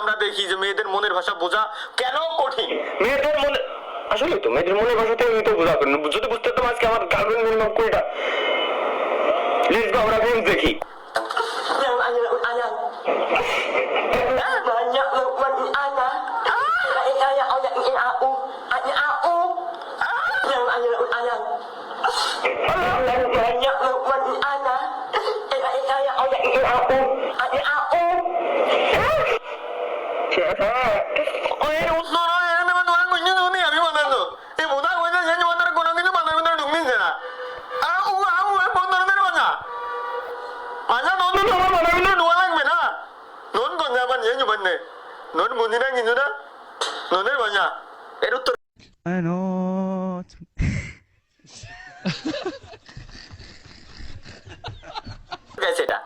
আমরা দেখি যে মেয়েদের মনের ভাষা বোঝা কেন কঠিন। মেয়েদের মনে আসলে তো মেয়েদের মনের ভাষাতে আমি তো বোঝা করি, যদি বুঝতে পারতাম আজকে আমার গার্লফ্রেন্ড মিনিমাম কোনটা। লেটস গো, আমরা ফিল্ম দেখি। 넌 뭔이랑 이누나? 너네 뭐냐? 에루토. 너 세다.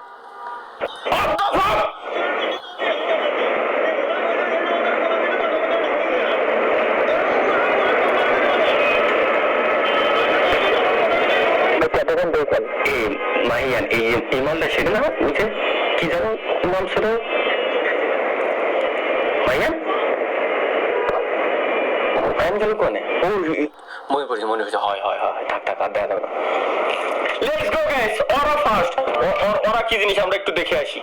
মাহিয়ান এই মালটা সেটা না বুঝে কি জানো নাম সেটা মাহিয়ান মাহিয়ান গেল কোনে ও মনে পড়ছে হয় হয় হয় থাক থাক আর দেখা যাবে না। লেটস গো গাইস, ওরা ফার্স্ট ওরা কি জিনিস আমরা একটু দেখে আসি।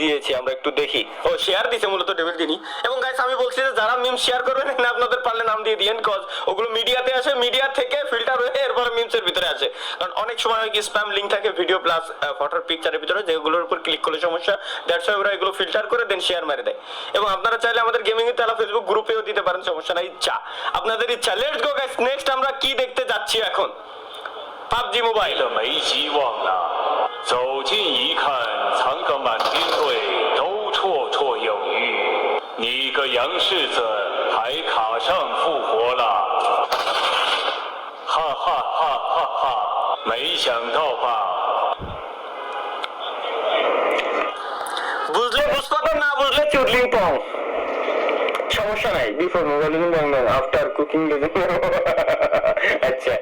দিয়েছি আমরা একটু দেখি। ও শেয়ার দিছে মূলত ডেভিল তিনি। এবং গাইস আমি বলছি যে যারা মিম শেয়ার করবেন না আপনাদের পারলে নাম দিয়ে দিয়েন, কজ ওগুলো মিডিয়াতে আসে, মিডিয়া থেকে ফিল্টার হয়ে এরপর মিমসের ভিতরে আসে। কারণ অনেক সময় হয় কি স্প্যাম লিংক থাকে ভিডিও প্লাস ফটোর পিকচারের ভিতরে, যেগুলোর উপর ক্লিক করলে সমস্যা, দ্যাটস ওয়াই ওরা এগুলো ফিল্টার করে দেন শেয়ার মেরে দেয়। এবং আপনারা চাইলে আমাদের গেমিং এর তালা ফেসবুক গ্রুপেও দিতে পারেন, সমস্যা নাই, ইচ্ছা আপনাদের ইচ্ছা। লেটস গো গাইস, নেক্সট আমরা কি দেখতে যাচ্ছি এখন? PUBG মোবাইল।没希望了。走近一看，藏个满兵队都绰绰有余。你个杨世子还卡上复活了，哈哈哈哈哈！没想到吧？ বুঝলে বুঝতে না বুঝলে চুদলিং পং, সমস্যা নাই। বিফোর মোবাইলিং আফটার কুকিং। আচ্ছা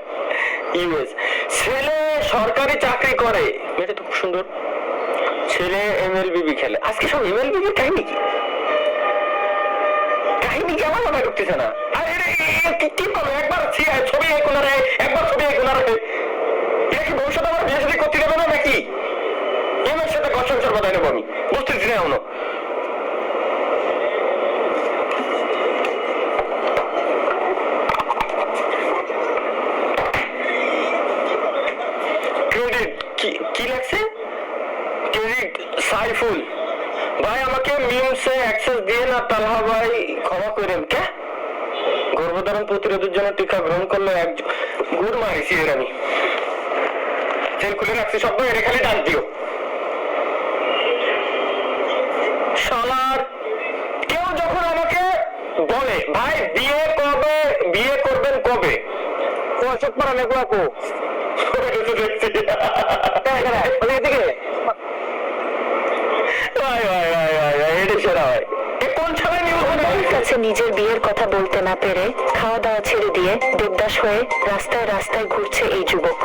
ইউএস ছেলে সরকারি চাকরি করে, এটা তো খুব সুন্দর। ছেলে এমএলবিবি খেলে। আজকে সব এমএলবিবি কাহিনী কি? কাহিনী কি আমার মনে করতেছে না। আর এটা কি করবে? একবার ছবি এই কোনারে, একবার ছবি এই কোনারে। এটা কি ভবিষ্যতে আমার বিয়ে শাদী করতে দেবে না নাকি? এমএর সাথে ঘর সংসার বাঁধাই নেবো আমি, বুঝতেছি না এখনো। কি লাগছে? ক্রেডিট সাইফুল ভাই আমাকে মিমসে অ্যাক্সেস দিয়ে না, তালহা ভাই ক্ষমা করেন। কে গর্ভধারণ প্রতিরোধের জন্য টিকা গ্রহণ করলে এক গুড় মারিছি এর আমি সেল খুলে রাখছি সব, এটা খালি ডাক দিও। শালার কেউ যখন আমাকে বলে ভাই বিয়ে কবে, বিয়ে করবেন কবে, ও অশোক পাড়া নেবো আপু দেখছি কাছে নিজের বিয়ের কথা বলতে না পেরে খাওয়া দাওয়া ছেড়ে দিয়ে দেবদাস হয়ে রাস্তায় রাস্তায় ঘুরছে এই যুবক।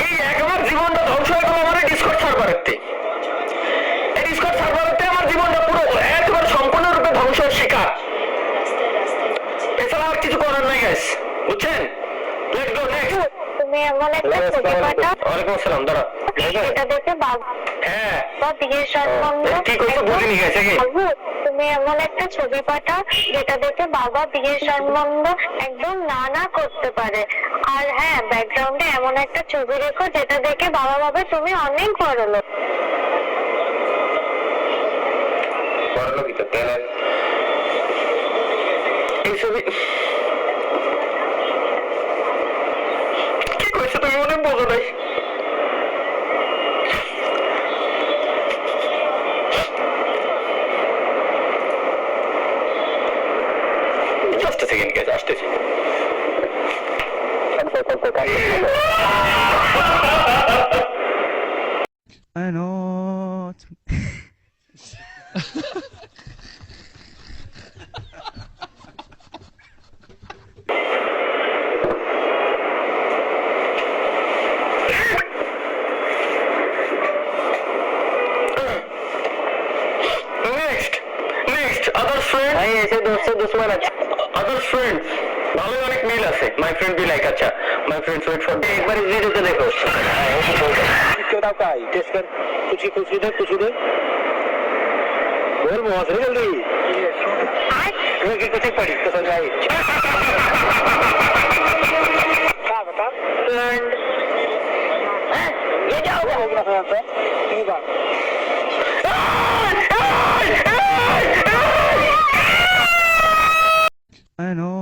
এই একবার জীবনটা ধ্বংস হয়ে গেল আমার ডিসকর্ড সার্ভারেতে। এই ডিসকর্ড সার্ভারেতে আমার জীবনটা পুরো একবার সম্পূর্ণরূপে ধ্বংসের শিকার। এছাড়া আর কিছু করার নাই গাইস, বুঝছেন? Let's go next. তুমি এমন একটা ছবি পাঠাও। ওয়ালাইকুম আসসালাম। দাঁড়া, এটা দেখে বাবা হ্যাঁ বিয়ের সম্বন্ধ কি কইছো বুঝিনি গেছে কি? তুমি এমন একটা ছবি পাঠাও যেটা দেখে বাবা বিয়ের সম্বন্ধ একদম না না করতে পারে। আর হ্যাঁ, ব্যাকগ্রাউন্ডে এমন একটা ছবি রেখো যেটা দেখে বাবা ভাবে তুমি অনেক বড় লোক। বড় লোকই তো তেল এই ছবি কি কইছো তুমি মনে বোঝো নাই? সেকেন্ড গেছে, আসতেছি। I know. Next other friend. ভাই এসে দোস্ত দুশ্মন আছে। আদার ফ্রেন্ড ভালো অনেক মিল আছে। মাই ফ্রেন্ড বি লাইক, আচ্ছা মাই ফ্রেন্ড ওয়েট ফর একবার ভিডিওতে দেখো। क्या का है टेस्ट कर कुछ दे बोल मुंह से जल्दी कुछ पड़ी तो समझ आई क्या बता ये क्या होगा यहाँ पे ये बात I know.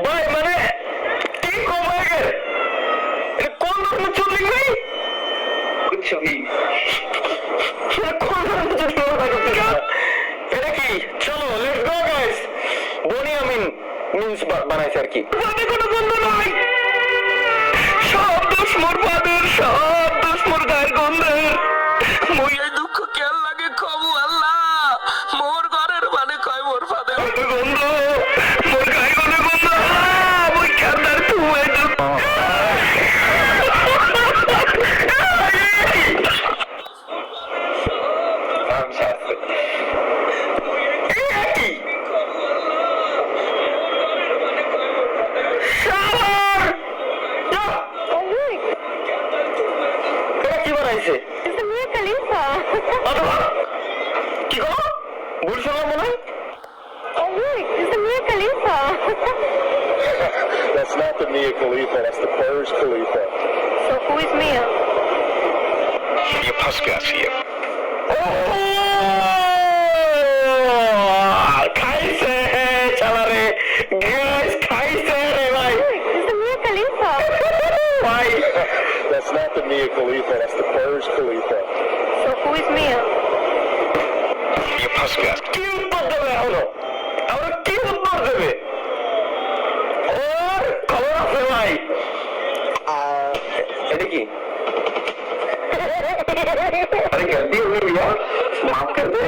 ভাই মানে কি কমায় কোন ধরনের চুরি নেই ছবি এটা কি? চলো let's go guys. Boni Amin means বানাইছে আর কি। কোনো বন্ধু নাই, সব দোষ মোর পাদের, সব দোষ মোর গায়ের গন্ধের। মই এই দুঃখ কেন লাগে কবু আল্লাহ, মোর ঘরের মানে কয় মোর ফাদের গন্ধ, মোর গায়ের গন্ধে গন্ধ মই কান্দার তুমি দুঃখ। কি বানাইছে? কি গো ভুল শুনলাম মনে হয়। That's not the Mia Khalifa, that's the Burj Khalifa. So who is Mia? ये फंस गया सी है। খাইছে চালা রে গ্যাস, খাইছে রে ভাই It's Mia Khalifa. ভাই। That's not the Mia Khalifa, that's the Burj Khalifa. So who is Mia? ये फंस गया। কি উত্তর দেবে এখনো? আমরা কি উত্তর দেবে? ওর খবর আছে ভাই। এটা কি? अरे गलती हो गई यार, माफ कर दे।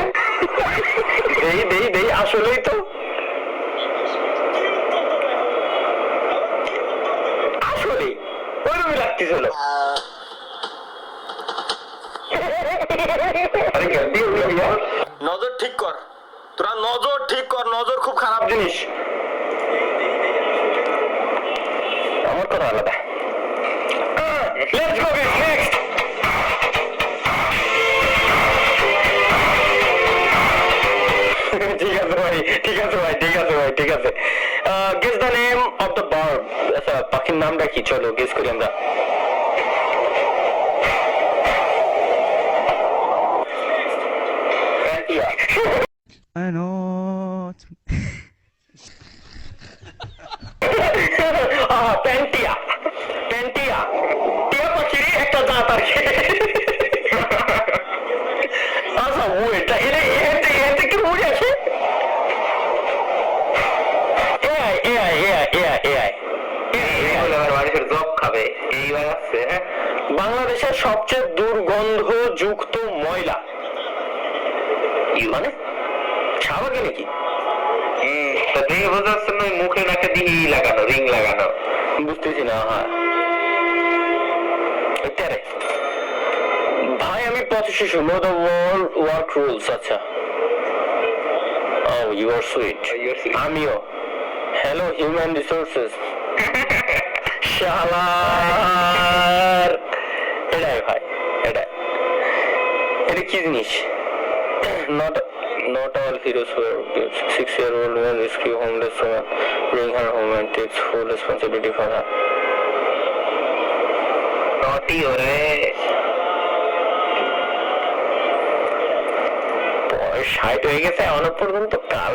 दे আসলেই তো আসলেই ওরকমই লাগতেছিল। अरे गलती हो गई यार। নজর ঠিক কর, তোরা নজর ঠিক কর, নজর খুব খারাপ জিনিস। আমার কথা আলাদা। Let's go guys, next. ঠিক আছে ভাই, ঠিক আছে ভাই, ঠিক আছে ভাই, ঠিক আছে। Guess the name of the bird. আচ্ছা পাখির নামটা কি? চলো গেস করি আমরা। I know. প্যান্টিয়া, প্যান্টিয়া টিয়া পাখির একটা দাঁত আর কি। আচ্ছা ওইটা এতে কি মনে আছে? বাংলাদেশের সবচেয়ে দুর্গন্ধযুক্ত ময়লা মানে ছাবাকে নাকি? মুখে নাকে দিয়ে লাগানো, রিং লাগানো, বুঝতেছি না। হ্যাঁ ভাই আমি পথ শিশু, know the world work rules. আচ্ছা ও ইউ আর সুইট, আমিও। Hello human resources. শালার এটাই ভাই, এটা কি জিনিস? Not all heroes were good. 6-year-old woman rescue homeless woman, bring her home and takes full responsibility for her. Not party ওরে বয়স 60 হয়ে গেছে এখনো পর্যন্ত কাল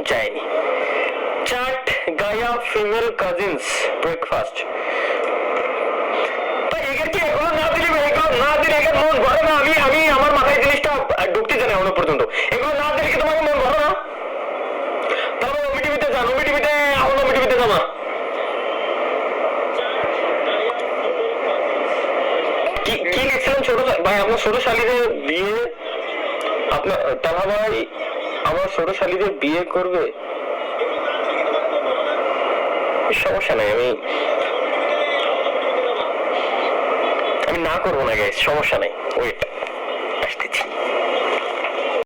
যায়নি। চাট গায়া ফিমেল কাজিনস ব্রেকফাস্ট তো এগুলো কি এগুলো না দিলে এগুলো মন ভরে না। আমি আমার মাথায় জিনিসটা ঢুকতে জানি এখনো পর্যন্ত এগুলো না দিলে কি তোমাকে মন ভরে না? তাহলে ওমিটিভিতে যান, ওমিটিভিতে এখন ওমিটিভিতে যাবা। কি কি লিখছিলেন ছোট ভাই? আপনার ছোট শালীদের বিয়ে, আপনার তাহা ভাই আমার ছোট শালীদের বিয়ে করবে? সমস্যা নাই, আমি না করবো না গাইস, সমস্যা নাই। ওয়েট